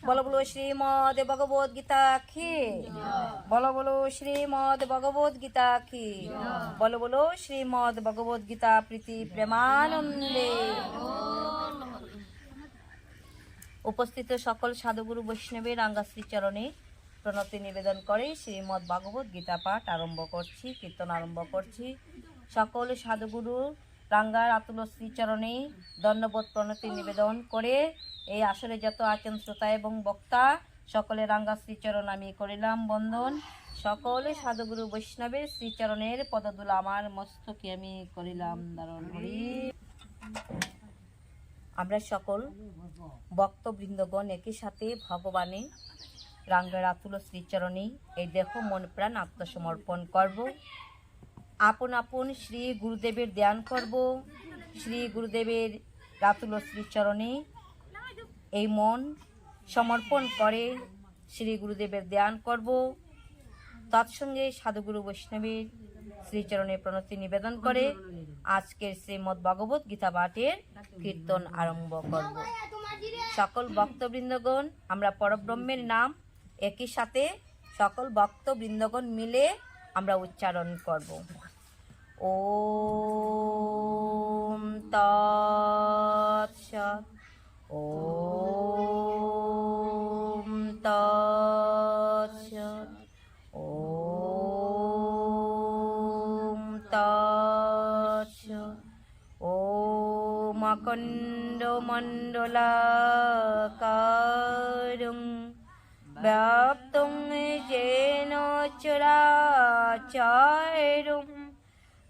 বলো বলো শ্রীমদ ভগবদ গীতা কি বলো বলো শ্রীমদ ভগবদ গীতা কি বলো বলো শ্রীমদ ভগবদ গীতা প্রীতি প্রেমানন্দে। উপস্থিত সকল সাধুগুরু বৈষ্ণবের রাঙ্গা শ্রীচরণে প্রণতি নিবেদন করে শ্রীমদ ভগবদ গীতা পাঠ আরম্ভ করছি, কীর্তন আরম্ভ করছি। সকল সাধুগুরু রাঙ্গার আতুল শ্রীচরণে দণ্ডবোধ প্রণতি নিবেদন করে এই আসরে যত আছেন শ্রোতা এবং বক্তা সকলে রাঙ্গা শ্রীচরণ আমি করিলাম বন্দন। সকল সাধুগুরু বৈষ্ণবের শ্রীচরণের পদধূলা আমার মস্তকে আমি করিলাম ধারণ। হরি। আমরা সকল ভক্তবৃন্দগণ একই সাথে ভগবানে রাঙ্গার আতুল শ্রীচরণে এই দেহ মন প্রাণ আত্মসমর্পণ করব। আপন আপন শ্রী গুরুদেবের ধ্যান করব। শ্রী গুরুদেবের আতুল শ্রীচরণে এই মন সমর্পণ করে শ্রী গুরুদেবের ধ্যান করব। তৎসঙ্গে সাধুগুরু বৈষ্ণবের শ্রীচরণে প্রণতি নিবেদন করে আজকের শ্রীমদ ভগবদ গীতা পাঠের কীর্তন আরম্ভ করব। সকল ভক্তবৃন্দগণ আমরা পরব্রহ্মের নাম একই সাথে সকল ভক্তবৃন্দগণ মিলে আমরা উচ্চারণ করব। ওম তৎসৎ ওম তৎসৎ ওম তৎসৎ। ওম অখণ্ড মণ্ডলাকারং ব্যাপ্তং যেন চরাচরং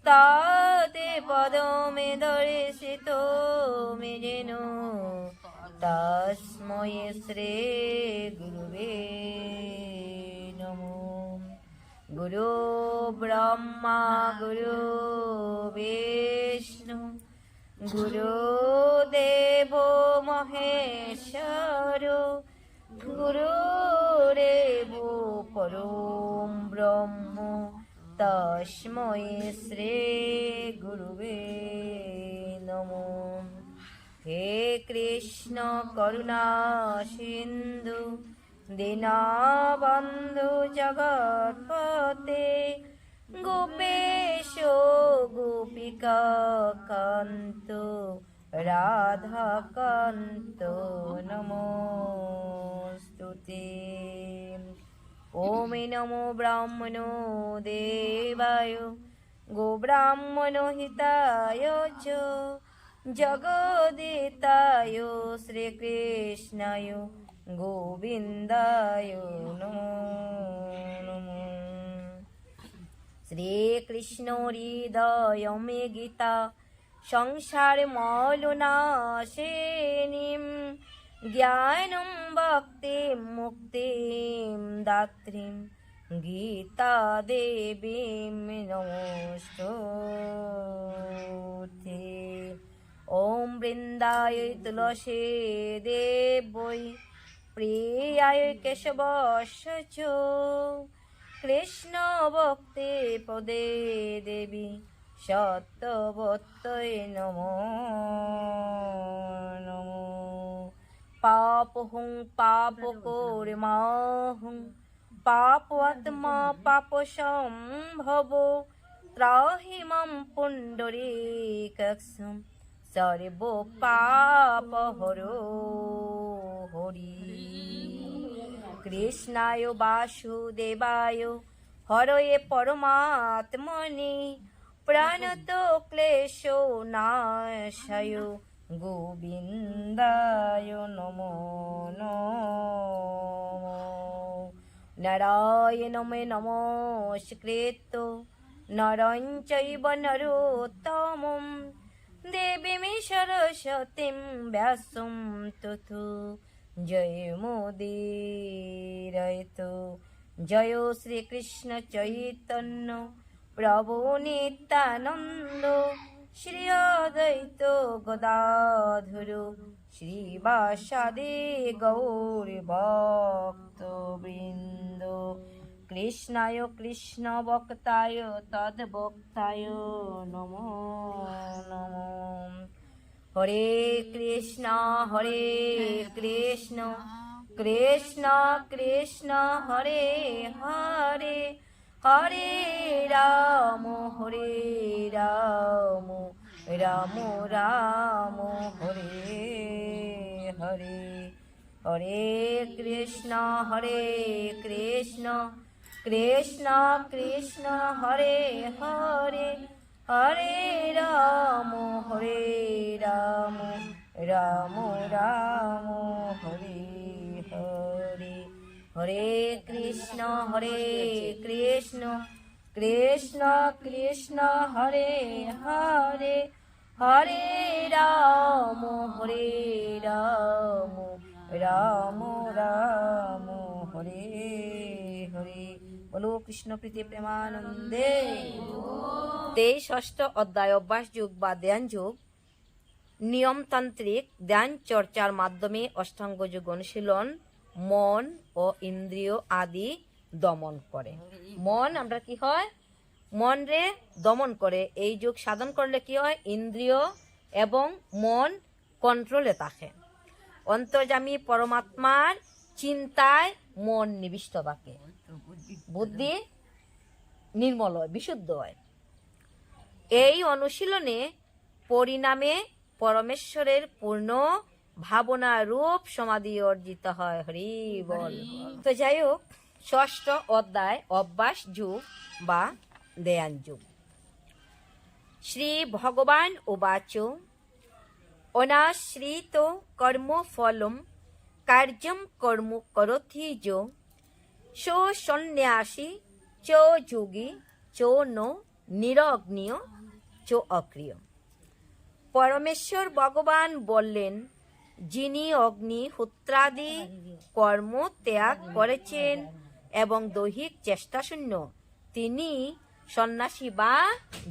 তাতে পদমে দর্শিতো মে যেন তস্মৈ শ্রী গুরুবে নমঃ। গুরু ব্রহ্মা গুরু বিষ্ণু গুরুদেব মহেশ্বর গুরুরেব পরম ব্রহ্ম তস্মৈ শ্রী গুরুবে নমঃ। হে কৃষ্ণ করুণা সিন্ধু দীনবন্ধু জগৎপতে গোপেশ গোপিকা কান্ত রাধাকান্ত নমস্তুতে। ওম নমো ব্রাহ্মণো দেবায় গোব্রাহ্মণ হিতায় চ জগদিতায় শ্রীকৃষ্ণায় গোবিন্দায় নমো নমঃ। শ্রীকৃষ্ণ হৃদয় মে গীতা সংসার মলনাশিনীম জ্ঞানম ভক্তিম মুক্তিম দাত্রীম গীতা দেবীম নমস্তুতে। ওম বৃন্দায় তুলসী দেবৈ প্রিয়ায় কেশবস্য চ কৃষ্ণ ভক্তি পদে দেবী সত্যবত্যৈ নমো নমঃ। পাপহং পাপকর্মাহং পাপাত্মা পাপসম্ভব ত্রাহি মাং পুণ্ডরীকাক্ষং সর্ব পাপহরো হরি। কৃষ্ণায় বাসুদেবায় হরয়ে পরমাত্মনে প্রাণত ক্লেশ নাশায় গোবিন্দায় নমো নমঃ। নারায়ণমে নমস্কৃত্য নরং চৈব নরোত্তমং দেবীং সরস্বতীং ব্যাসং ততো জয়মুদীরয়তু। জয় শ্রীকৃষ্ণ চৈতন্য প্রভু নিত্যানন্দ শ্রী অদ্বৈত গদাধর শ্রীবাসাদি গৌর ভক্তবৃন্দ। কৃষ্ণায় কৃষ্ণ ভক্তায় তদ্ভক্তায় নমো নমঃ। হরে কৃষ্ণ কৃষ্ণ কৃষ্ণ হরে হরে হরে রাম রাম রাম হরে হরে হরে কৃষ্ণ কৃষ্ণ কৃষ্ণ হরে হরে হরে রাম রাম রাম হরে হরে হরে কৃষ্ণ কৃষ্ণ কৃষ্ণ হরে হরে হরে রাম রাম রাম হরে হরে। বলো কৃষ্ণ প্রীতি প্রেমানন্দে। ৬ষ্ঠ অধ্যায় অভ্যাস যুগ বা ধ্যান যুগ নিয়মতান্ত্রিক ধ্যান চর্চার মাধ্যমে অষ্টাঙ্গ যোগ অনুশীলন মন ও ইন্দ্রিয় আদি দমন করে। মন আমরা কি হয়, মন রে দমন করে। এই যোগ সাধন করলে কি হয়, ইন্দ্রিয় এবং মন কন্ট্রোলে থাকে। অন্তর্যামী পরমাত্মার চিন্তায় মন নিবিষ্ট থাকে, বুদ্ধি নির্মল হয়, বিশুদ্ধ হয়। এই অনুশীলনে পরিণামে পরমেশ্বরের পূর্ণ ভাবনা রূপ সমাধি অর্জিত হয়। হরি বল। তো যাই হোক, ৬ষ্ঠ অধ্যায় অভ্যাস যুগ বা ধ্যান যুগ। শ্রী ভগবান উবাচ অনাশ্রিত কর্ম ফলম কার্যম কর্ম করোতি যো সো সন্ন্যাসী চ যোগী চ ন নিরগ্নিয় চ অক্রিয়। পরমেশ্বর ভগবান বললেন, যিনি অগ্নিহোত্রাদি কর্ম ত্যাগ করেছেন এবং দৈহিক চেষ্টাশূন্য, তিনি সন্ন্যাসী বা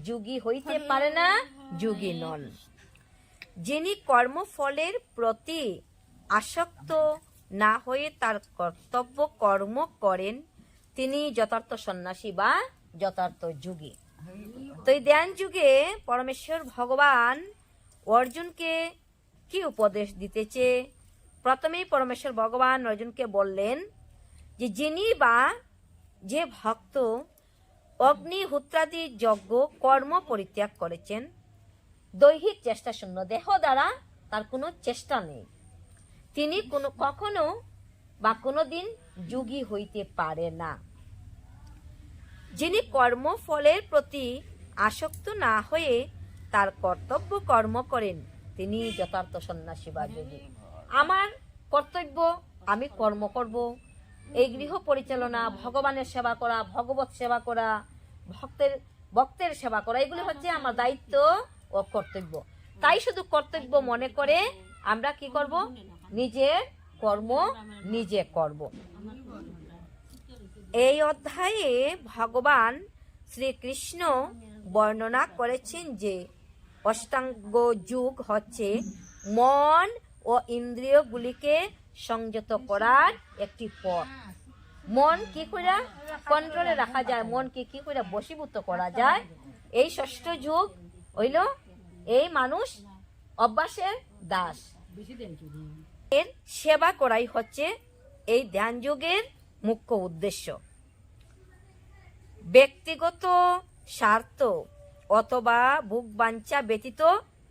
যোগী হইতে পারে না, যোগী নন। যিনি কর্মফলের প্রতি আসক্ত না হয়ে তার কর্তব্য কর্ম করেন, তিনি যথার্থ সন্ন্যাসী বা যথার্থ যোগী। তো এই ধ্যান যুগে পরমেশ্বর ভগবান অর্জুনকে কি উপদেশ দিতেছে? প্রথমেই পরমেশ্বর ভগবান অর্জুনকে বললেন যে যিনি বা যে ভক্ত অগ্নিহোত্রাদি যজ্ঞ কর্ম পরিত্যাগ করেছেন, দৈহিক চেষ্টা শূন্য, দেহ দ্বারা তার কোনো চেষ্টা নেই, তিনি কখনো বা কোনোদিন যোগী হইতে পারে না। যিনি কর্মফলের প্রতি আসক্ত না হয়ে তার কর্তব্য কর্ম করেন, তিনি যথার্থ সন্ন্যাসী বা যোগী। আমার কর্তব্য, আমি কর্ম করব, এই গৃহ পরিচালনা, ভগবানের সেবা করা, ভগবত সেবা করা, ভক্তের সেবা করা, এগুলি হচ্ছে আমার দায়িত্ব ও কর্তব্য। তাই শুধু কর্তব্য মনে করে আমরা কি করব, নিজের কর্ম নিজে করব। এই অধ্যায়ে ভগবান শ্রীকৃষ্ণ বর্ণনা করেছেন যে অষ্টাঙ্গ যোগ হচ্ছে মন ও ইন্দ্রিয়গুলিকে সংযত করার একটি পথ। মন কি করে কন্ট্রোলে রাখা যায়, মনকে কি করে বশীভূত করা যায়, এই ৬ষ্ঠ যুগ হইল এই মানুষ অভ্যাসের দাস। এর সেবা করাই হচ্ছে এই ধ্যান যোগের মুখ্য উদ্দেশ্য। ব্যক্তিগত স্বার্থ অথবা ভোগ বাঞ্ছা ব্যতীত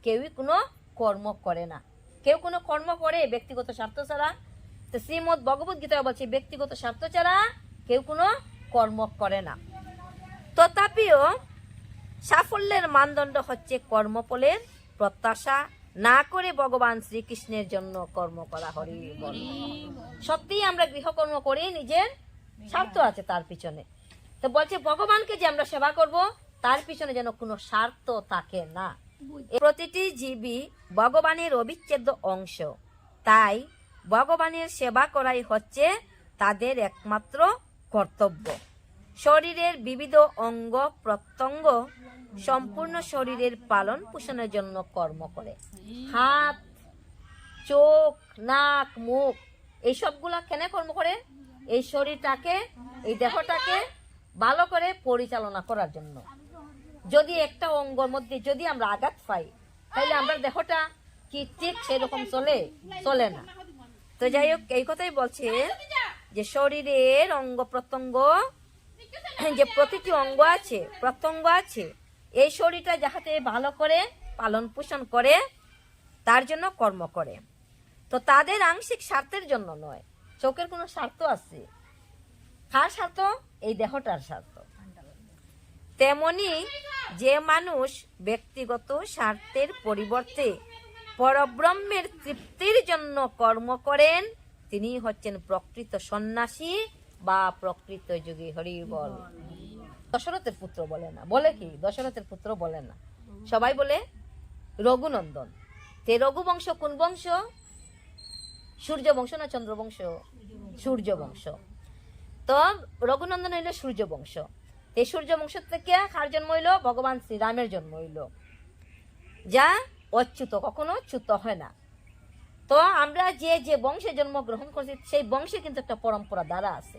কেউই কোনো কর্ম করে না। কেউ কোনো কর্ম করে ব্যক্তিগত স্বার্থ ছাড়া? তো শ্রীমদ্ ভগবত গীতা বলছে ব্যক্তিগত স্বার্থ ছাড়া কেউ কোনো কর্ম করে না। তথাপিও সাফল্যের মানদণ্ড হচ্ছে কর্মফলের প্রত্যাশা না করে ভগবান শ্রীকৃষ্ণের জন্য কর্ম করা। হরি বল। সত্যিই আমরা গৃহকর্ম করি, নিজের স্বার্থ আছে তার পিছনে। তো বলছে ভগবানকে যে আমরা সেবা করব, তার পিছনে যেন কোনো স্বার্থ থাকে না। প্রতিটি জীবই ভগবানের অবিচ্ছেদ্য অংশ, তাই ভগবানের সেবা করাই হচ্ছে তাদের একমাত্র কর্তব্য। শরীরের বিবিধ অঙ্গ প্রত্যঙ্গ সম্পূর্ণ শরীরের পালন পোষণের জন্য কর্ম করে। হাত, চোখ, নাক, মুখ, এই সবগুলা কেন কর্ম করে? এই শরীরটাকে, এই দেহটাকে ভালো করে পরিচালনা করার জন্য। যদি একটা অঙ্গের মধ্যে যদি আমরা আঘাত পাই, তাহলে আমরা দেহটা কি ঠিক সেরকম চলে না। তো যাই হোক, এই কথাই বলছে যে শরীরের অঙ্গ প্রত্যঙ্গ, যে প্রতিটি অঙ্গ আছে প্রত্যঙ্গ আছে, এই শরীরটা যাহাতে ভালো করে পালন পোষণ করে তার জন্য কর্ম করে। তো তাদের আংশিক স্বার্থের জন্য নয়। চোখের কোনো স্বার্থ আছে, কার স্বার্থ? এই দেহটার স্বার্থ। তেমনি যে মানুষ ব্যক্তিগত স্বার্থের পরিবর্তে পরব্রহ্মের তৃপ্তির জন্য কর্ম করেন, তিনি হচ্ছেন প্রকৃত সন্ন্যাসী বা প্রকৃত যোগী। হরি বল। দশরথের পুত্র বলে না, বলে কি? দশরথের পুত্র বলে না, সবাই বলে রঘুনন্দন। তে রঘুবংশ কোন বংশ? সূর্য বংশ না চন্দ্র বংশ? সূর্য বংশ। তো রঘুনন্দন হইল সূর্য বংশ। এই সূর্য বংশ থেকে কার জন্ম হইল? ভগবান শ্রীরামের জন্ম হইল, যা অচ্যুত, কখনো চ্যুত হয় না। তো আমরা যে যে বংশে জন্মগ্রহণ করছি সেই বংশে কিন্তু একটা পরম্পরা দ্বারা আছে,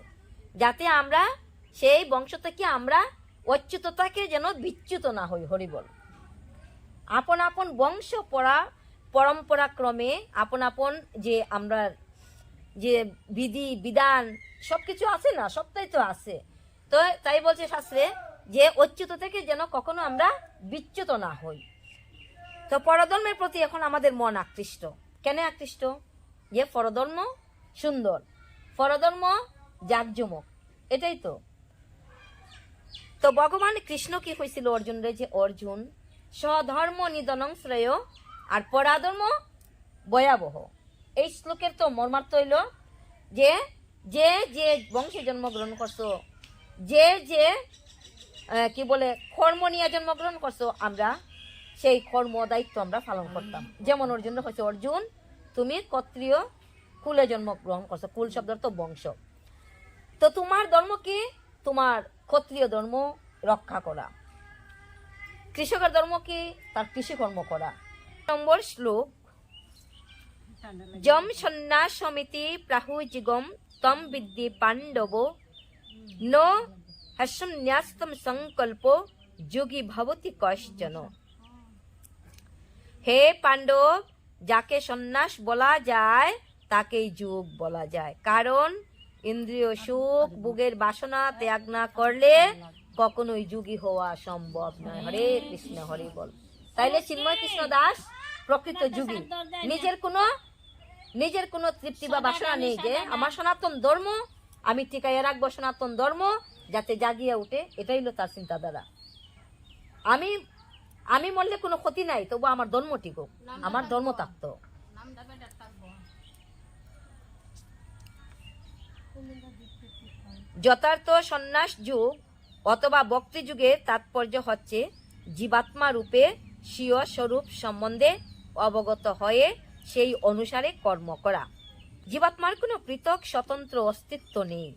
যাতে আমরা সেই বংশ থেকে আমরা অচ্যুততাকে যেন বিচ্যুত না হই। হরিবল। আপন আপন বংশ পরম্পরা ক্রমে আপন আপন যে আমরা যে বিধি বিধান সবকিছু আছে না, সবটাই তো আছে। তো তাই বলছে শাস্ত্রে যে অচ্যুত থেকে যেন কখনো আমরা বিচ্যুত না হই। তো পরধর্মের প্রতি এখন আমাদের মন আকৃষ্ট। কেন আকৃষ্ট? যে পরধর্ম সুন্দর, পরধর্ম জাকজমক, এটাই তো। তো ভগবান কৃষ্ণ কি হয়েছিল অর্জুনরে? যে অর্জুন, স্বধর্ম নিধনং শ্রেয় আর পরাধর্ম ভয়াবহ। এই শ্লোকের তো মর্মার্থ হইল যে যে যে বংশে জন্মগ্রহণ করছো, যে যে কি বলে কর্ম নিয়ে জন্মগ্রহণ করছো, আমরা সেই কর্ম দায়িত্ব আমরা পালন করতাম। যেমন অর্জুন হয়েছে, অর্জুন তুমি ক্ষত্রিয় কুলে জন্মগ্রহণ করছো। কুল শব্দের তো বংশ। তো তোমার ধর্ম কি? তোমার ক্ষত্রিয় ধর্ম রক্ষা করা। কৃষকের ধর্ম কি? তার কৃষিকর্ম করা। নম্বর শ্লোক, যম সন্ন্যাস সমিতি প্রাহু জিগম তম বিদ্যি পাণ্ডব ন হসন্ন্যাস্তম সংকল্প যোগী ভবতি কশ্চন। হে পাণ্ডব, যাকে সন্ন্যাস বলা যায় তাকেই যোগ বলা যায়, কারণ ইন্দ্রিয় সুখ ভোগের বাসনা ত্যাগ না করলে কখনোই যোগী হওয়া সম্ভব নয়। হরে কৃষ্ণ, হরি বল। তাইলে চিন্ময় কৃষ্ণ দাস প্রকৃত যোগী। নিজের কোনো তৃপ্তি বা বাসনা নেই যে আমার সনাতন ধর্ম আমি টিকাইয়া রাখবো, সনাতন ধর্ম যাতে জাগিয়ে উঠে, এটাই হলো তার চিন্তাধারা। আমি মরলে কোনো ক্ষতি নাই, তবু আমার ধর্ম টিকুক, আমার ধর্ম থাকতো। যথার্থ সন্ন্যাস যুগ অথবা ভক্তি যুগের তাৎপর্য হচ্ছে জীবাত্মা রূপে স্বীয় স্বরূপ সম্বন্ধে অবগত হয়ে সেই অনুসারে কর্ম করা। জীবাত্মার কোনো পৃথক স্বতন্ত্র অস্তিত্ব নেই।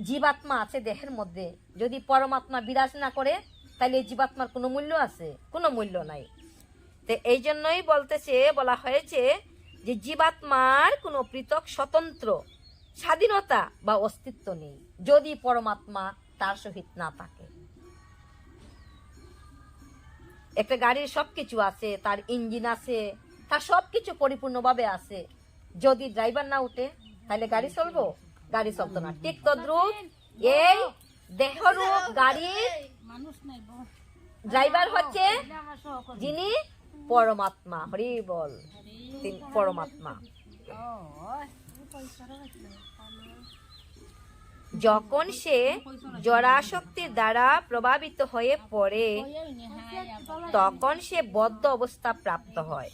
জীবাত্মা আছে দেহের মধ্যে, যদি পরমাত্মা বিরাজ না করে তাহলে জীবাত্মার কোনো মূল্য আছে? কোনো মূল্য নাই। তো এই জন্যই বলা হয়েছে যে জীবাত্মার কোনো পৃথক স্বতন্ত্র স্বাধীনতা বা অস্তিত্ব নেই, যদি পরমাত্মা তার সহিত না থাকে। একটা গাড়ির সবকিছু আছে, তার ইঞ্জিন আছে, তার সবকিছু পরিপূর্ণভাবে আছে, যদি ড্রাইভার না উঠে তাহলে গাড়ি চলবো? গাড়ি চলতো না। ঠিক তদ্রূপ এই দেহরূপ গাড়ির ড্রাইভার হচ্ছে যিনি পরমাত্মা। হরি বল। পরমাত্মা যখন সে জড়াশক্তির দ্বারা প্রভাবিত হয়ে পড়ে তখন সে বদ্ধ অবস্থা প্রাপ্ত হয়।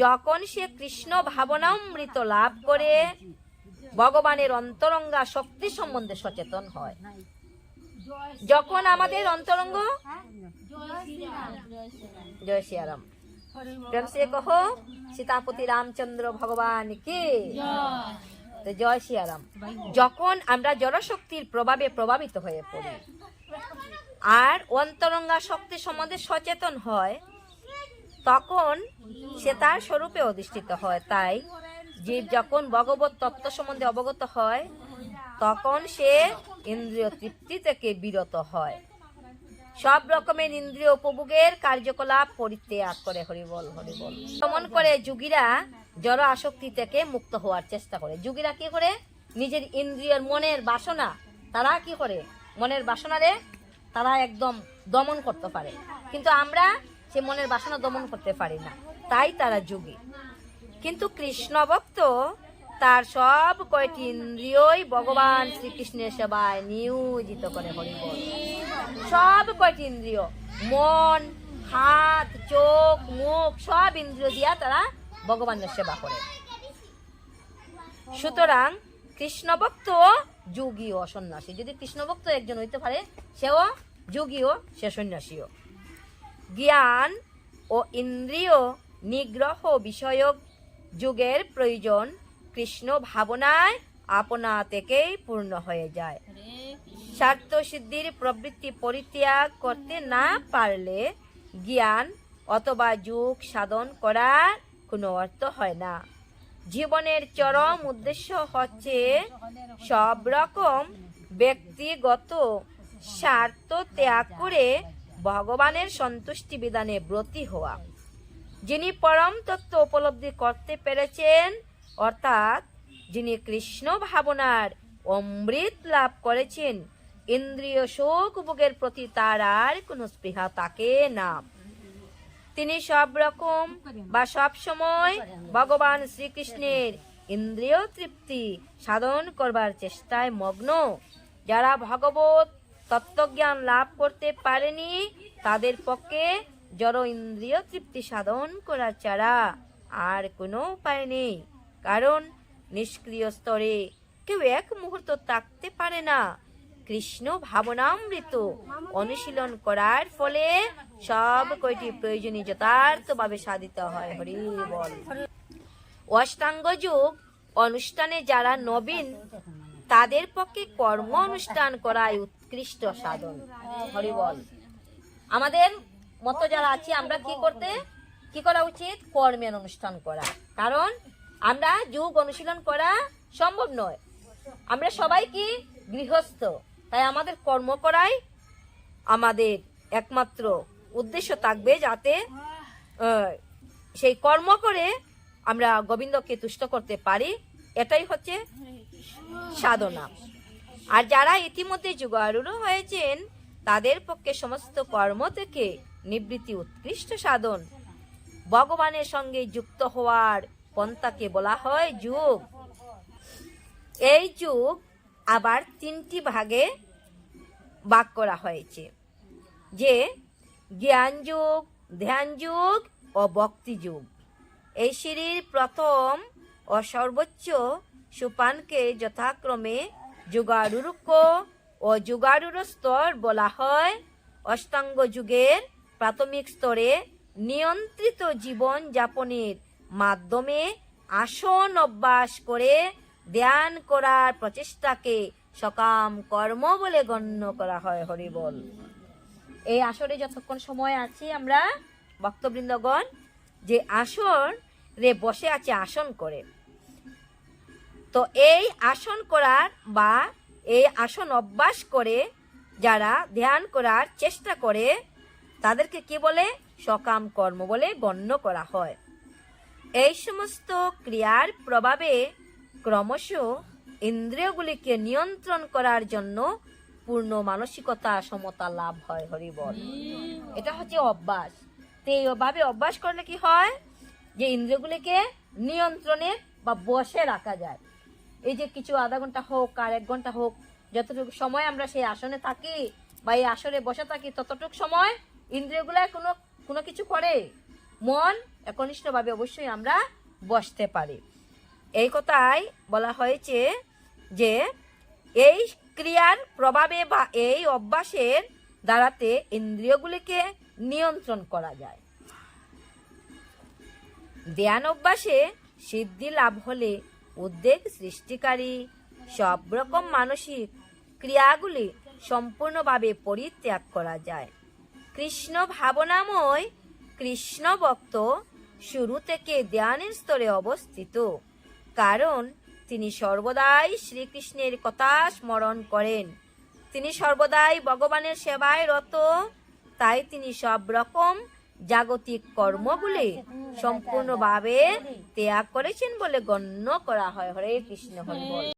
যখন সে কৃষ্ণ ভাবনামৃত লাভ করে ভগবানের অন্তরঙ্গা শক্তি সম্বন্ধে সচেতন হয়। যখন আমাদের অন্তরঙ্গ, জয় শ্রীরাম, প্রেম সে কহো সীতাপতি রামচন্দ্র ভগবান কি জয় শ্রীরাম। যখন আমরা জড়শক্তির প্রভাবে প্রভাবিত হয়ে পড়ি আর অন্তরঙ্গা শক্তি সম্বন্ধে সচেতন হয়, তখন সে তার স্বরূপে অধিষ্ঠিত হয়। তাই জীব যখন ভগবত তত্ত্ব সম্বন্ধে অবগত হয় তখন সে ইন্দ্রিয় তৃপ্তি থেকে বিরত হয়। সব রকমের ইন্দ্রিয় উপভোগের কার্যকলাপ পরিত্যাগ করে। হরিবল হরিবল। তেমন করে যোগীরা জড় আসক্তি থেকে মুক্ত হওয়ার চেষ্টা করে। যোগীরা কি করে? নিজের ইন্দ্রিয়ের মনের বাসনা তারা কি করে? মনের বাসনারে তারা একদম দমন করতে পারে, কিন্তু আমরা সে মনের বাসনা দমন করতে পারি না, তাই তারা যোগী। কিন্তু কৃষ্ণ ভক্ত তার সব কয়টি ইন্দ্রিয়ই ভগবান শ্রীকৃষ্ণের সেবায় নিয়োজিত করে। হরিবল। সব কয়টি ইন্দ্রিয়, মন, হাত, চোখ, মুখ, সব ইন্দ্রিয় দিয়া তারা ভগবানের সেবা করে। সুতরাং কৃষ্ণ ভক্ত যোগী ও সন্ন্যাসী। যদি কৃষ্ণ ভক্ত একজন হইতে পারে, সেও যোগী ও সে সন্ন্যাসীও। জ্ঞান ও ইন্দ্রিয় নিগ্রহ বিষয়ক যোগের প্রয়োজন কৃষ্ণ ভাবনায় আপনা থেকেই পূর্ণ হয়ে যায়। স্বার্থ সিদ্ধির প্রবৃত্তি পরিত্যাগ করতে না পারলে জ্ঞান অথবা যোগ সাধন করার কোনো অর্থ হয় না। জীবনের চরম উদ্দেশ্য হচ্ছে সব রকম ব্যক্তিগত স্বার্থ ত্যাগ করে ভগবানের সন্তুষ্টি বিধানে ব্রতী হওয়া। যিনি পরম তত্ত্ব উপলব্ধি করতে পেরেছেন, অর্থাৎ যিনি কৃষ্ণ ভাবনার অমৃত লাভ করেছেন, ইন্দ্রিয় সুখ ভোগের প্রতি তার আর কোনো স্পৃহা থাকে না। তিনি সব রকম বা সব সময় ভগবান শ্রীকৃষ্ণের ইন্দ্রিয় তৃপ্তি সাধন করবার চেষ্টায় মগ্ন। যারা ভগবত তত্ত্বজ্ঞান লাভ করতে পারেনি, তাদের পক্ষে জড় ইন্দ্রিয় তৃপ্তি সাধন করা ছাড়া আর কোনো উপায় নেই। কারণ নিষ্ক্রিয় স্তরে কেউ এক মুহূর্ত থাকতে পারে না। কৃষ্ণ ভাবনামৃত অনুশীলন করার ফলে সব কয়টি প্রয়োজনীয় যথার্থভাবে সাধিত হয়। হরি বল। অষ্টাঙ্গ যোগ অনুষ্ঠানে যারা নবীন, তাদের পক্ষে কর্ম অনুষ্ঠান করাই উৎকৃষ্ট সাধন। হরি বল। আমাদের মতো যারা আছি, আমরা কি করা উচিত? কর্মের অনুষ্ঠান করা। কারণ আমরা যোগ অনুশীলন করা সম্ভব নয়, আমরা সবাই কি গৃহস্থ, তাই আমাদের কর্ম করাই আমাদের একমাত্র উদ্দেশ্য থাকবে, যাতে সেই কর্ম করে আমরা গোবিন্দকে তুষ্ট করতে পারি। এটাই হচ্ছে সাধনা। আর যারা ইতিমধ্যে যোগারূঢ় হয়েছেন, তাদের পক্ষে সমস্ত কর্ম থেকে নিবৃত্তি উৎকৃষ্ট সাধন। ভগবানের সঙ্গে যুক্ত হওয়ার পন্থাকে বলা হয় যোগ। এই যোগ আবার তিনটি ভাগে ভাগ করা হয়েছে, যে জ্ঞান যোগ, ধ্যান যোগ ও ভক্তি যোগ। এই সিঁড়ির প্রথম ও সর্বোচ্চ সোপানকে যথাক্রমে যোগারূঢ় ও যোগারূঢ় স্তর বলা হয়। অষ্টাঙ্গ যুগের প্রাথমিক স্তরে নিয়ন্ত্রিত জীবন যাপনের মাধ্যমে আসন অভ্যাস করে ধ্যান করার প্রচেষ্টাকে সকাম কর্ম বলে গণ্য করা হয়। হরিবল। এই আসরে যতক্ষণ সময় আছি আমরা ভক্তবৃন্দগণ, যে আসন রে বসে আছে আসন করে, তো এই আসন করার বা এই আসন অভ্যাস করে যারা ধ্যান করার চেষ্টা করে, তাদেরকে কি বলে? সকাম কর্ম বলে গণ্য করা হয়। এই সমস্ত ক্রিয়ার প্রভাবে ক্রমশ ইন্দ্রিয়গুলিকে নিয়ন্ত্রণ করার জন্য পূর্ণ মানসিকতা সমতা লাভ হয়। হরিবল। এটা হচ্ছে অভ্যাস। তো এইভাবে অভ্যাস করলে কি হয়? যে ইন্দ্রিয়গুলিকে নিয়ন্ত্রণে বা বসে রাখা যায়। এই যে কিছু আধা ঘন্টা হোক আর 1 ঘন্টা হোক, যতটুকু সময় আমরা সেই আসনে থাকি বা এই আসনে বসে থাকি, ততটুকু সময় ইন্দ্রিয়গুলায় কোনো কিছু করে মন একনিষ্ঠভাবে অবশ্যই আমরা বসতে পারি। এই কথাই বলা হয়েছে যে এই ক্রিয়ার প্রভাবে বা এই অভ্যাসের দ্বারাতে ইন্দ্রিয়গুলিকে নিয়ন্ত্রণ করা যায়। ধ্যান অভ্যাসে সিদ্ধি লাভ হলে উদ্বেগ সৃষ্টিকারী সব রকম মানসিক ক্রিয়াগুলি সম্পূর্ণভাবে পরিত্যাগ করা যায়। কৃষ্ণ ভাবনাময় কৃষ্ণ ভক্ত শুরু থেকে ধ্যানের স্তরে অবস্থিত, কারণ তিনি সর্বদাই শ্রীকৃষ্ণের কথা স্মরণ করেন। তিনি সর্বদাই ভগবানের সেবায় রত তাই তিনি সব রকম জাগতিক কর্মগুলি সম্পূর্ণভাবে ত্যাগ করেছেন বলে গণ্য করা হয়। হরে কৃষ্ণ, হরি বল।